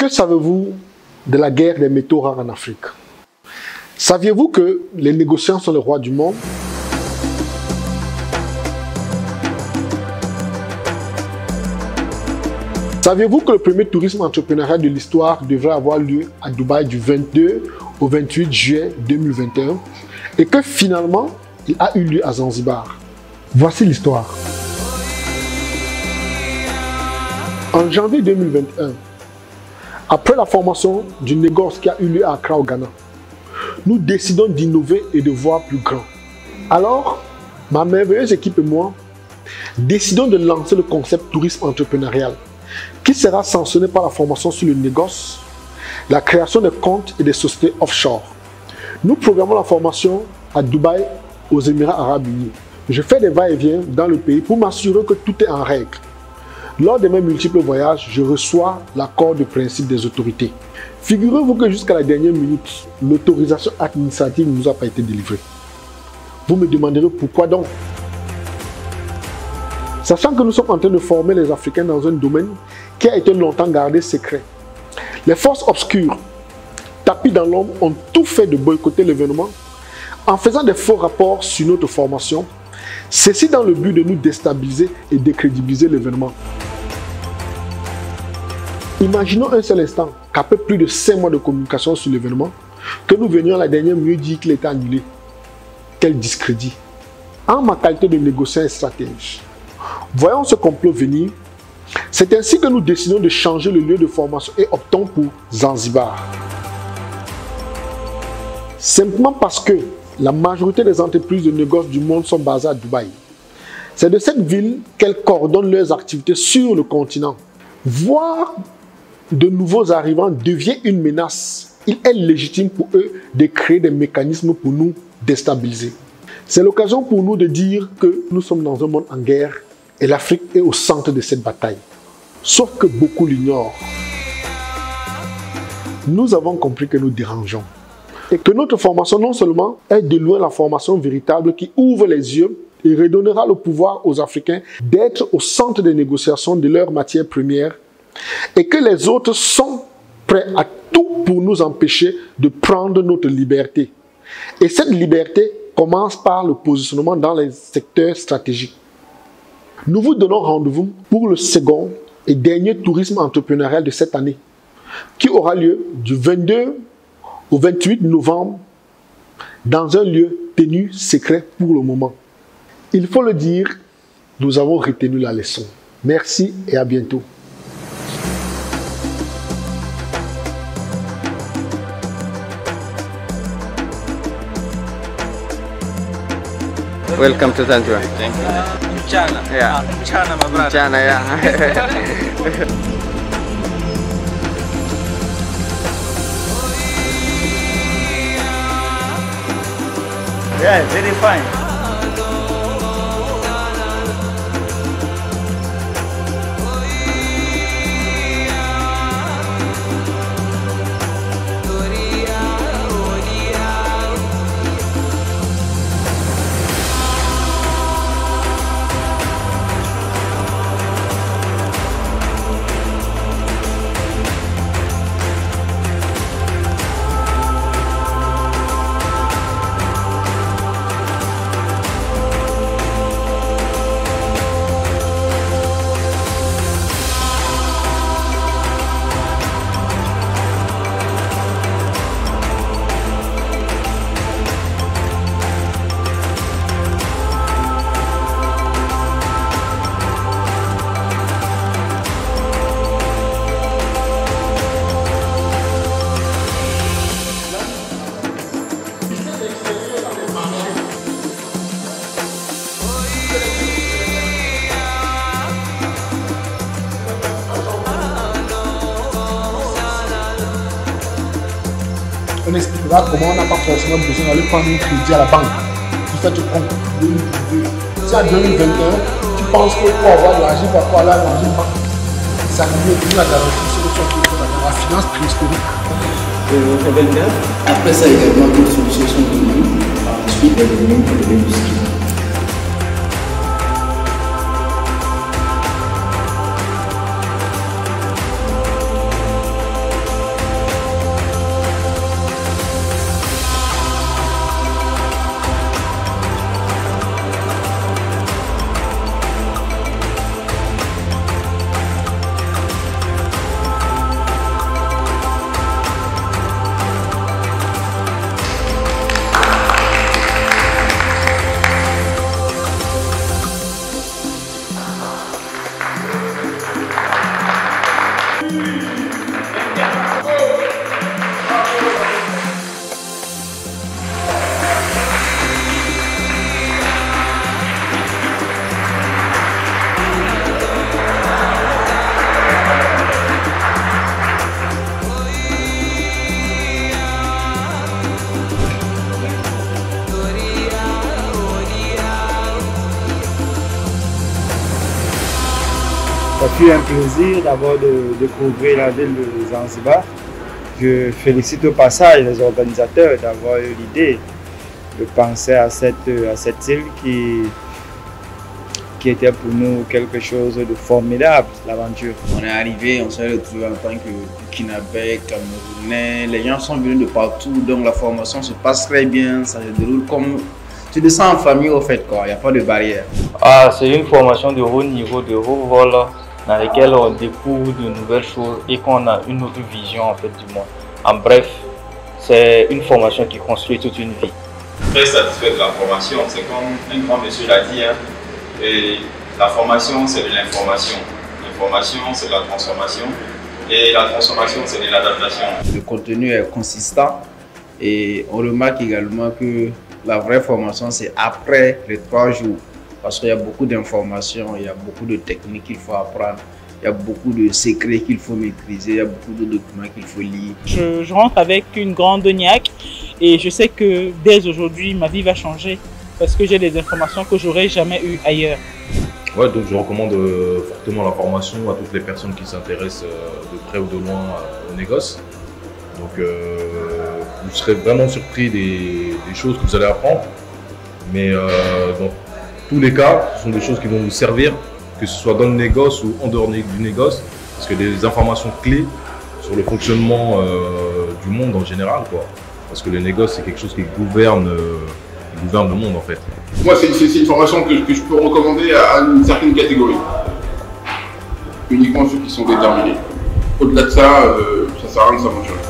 Que savez-vous de la guerre des métaux rares en Afrique? Saviez-vous que les négociants sont les rois du monde? Saviez-vous que le premier tourisme entrepreneurial de l'histoire devrait avoir lieu à Dubaï du 22 au 28 juillet 2021 et que finalement, il a eu lieu à Zanzibar? Voici l'histoire. En janvier 2021, après la formation du négoce qui a eu lieu à Accra au Ghana, nous décidons d'innover et de voir plus grand. Alors, ma merveilleuse équipe et moi décidons de lancer le concept tourisme entrepreneurial qui sera sanctionné par la formation sur le négoce, la création de comptes et des sociétés offshore. Nous programmons la formation à Dubaï, aux Émirats Arabes Unis. Je fais des va-et-vient dans le pays pour m'assurer que tout est en règle. Lors de mes multiples voyages, je reçois l'accord de principe des autorités. Figurez-vous que jusqu'à la dernière minute, l'autorisation administrative ne nous a pas été délivrée. Vous me demanderez pourquoi donc? Sachant que nous sommes en train de former les Africains dans un domaine qui a été longtemps gardé secret. Les forces obscures, tapis dans l'ombre, ont tout fait de boycotter l'événement en faisant des faux rapports sur notre formation, ceci dans le but de nous déstabiliser et décrédibiliser l'événement. Imaginons un seul instant qu'après plus de 5 mois de communication sur l'événement, que nous venions à la dernière minute dire qu'il était annulé. Quel discrédit! En ma qualité de négociant et stratège, voyons ce complot venir. C'est ainsi que nous décidons de changer le lieu de formation et optons pour Zanzibar. Simplement parce que la majorité des entreprises de négoce du monde sont basées à Dubaï. C'est de cette ville qu'elles coordonnent leurs activités sur le continent. Voir de nouveaux arrivants devient une menace. Il est légitime pour eux de créer des mécanismes pour nous déstabiliser. C'est l'occasion pour nous de dire que nous sommes dans un monde en guerre et l'Afrique est au centre de cette bataille. Sauf que beaucoup l'ignorent. Nous avons compris que nous dérangeons. Et que notre formation non seulement est de loin la formation véritable qui ouvre les yeux et redonnera le pouvoir aux Africains d'être au centre des négociations de leurs matières premières, et que les autres sont prêts à tout pour nous empêcher de prendre notre liberté. Et cette liberté commence par le positionnement dans les secteurs stratégiques. Nous vous donnons rendez-vous pour le second et dernier tourisme entrepreneurial de cette année, qui aura lieu du 22 au 28 novembre dans un lieu tenu secret pour le moment. Il faut le dire, nous avons retenu la leçon. Merci et à bientôt. Welcome to Zanzibar. Thank you. Mchana. Yeah. Mchana, my brother. Mchana, yeah. Yeah, very fine. On expliquera comment on n'a pas forcément besoin d'aller prendre un crédit à la banque. Tu fais ton compte 2022. Si en 2021, tu penses que pour avoir de l'argent, il va falloir aller dans une banque. Ça nous donne la garantie sur la finance préhistorique. Après ça, également, d'autres solutions sont données. Ensuite, il y a des noms pour les industries. Ça fut un plaisir d'abord de découvrir la ville de Zanzibar. Je félicite au passage les organisateurs d'avoir eu l'idée de penser à cette île qui était pour nous quelque chose de formidable, l'aventure. On est arrivé, on s'est retrouvé en tant que Burkinabé, Camerounais. Les gens sont venus de partout, donc la formation se passe très bien, ça se déroule comme... Tu te sens en famille au fait, quoi. Il n'y a pas de barrière. Ah, c'est une formation de haut niveau, de haut vol, dans laquelle on découvre de nouvelles choses et qu'on a une autre vision en fait du monde. En bref, c'est une formation qui construit toute une vie. Très satisfait de la formation, c'est comme un grand monsieur l'a dit, hein, et la formation c'est de l'information. L'information c'est de la transformation et la transformation c'est de l'adaptation. Le contenu est consistant et on remarque également que la vraie formation c'est après les 3 jours. Parce qu'il y a beaucoup d'informations, il y a beaucoup de techniques qu'il faut apprendre, il y a beaucoup de secrets qu'il faut maîtriser, il y a beaucoup de documents qu'il faut lire. Je rentre avec une grande niaque et je sais que dès aujourd'hui, ma vie va changer parce que j'ai des informations que j'aurais jamais eues ailleurs. Ouais, donc je recommande fortement la formation à toutes les personnes qui s'intéressent de près ou de loin au négoce. Donc vous serez vraiment surpris des choses que vous allez apprendre, mais dans tous les cas, ce sont des choses qui vont vous servir, que ce soit dans le négoce ou en dehors du négoce, parce que des informations clés sur le fonctionnement du monde en général, quoi. Parce que le négoce, c'est quelque chose qui gouverne le monde, en fait. Moi, c'est une formation que je peux recommander à une certaine catégorie. Uniquement ceux qui sont déterminés. Au-delà de ça, ça sert à rien de s'aventurer.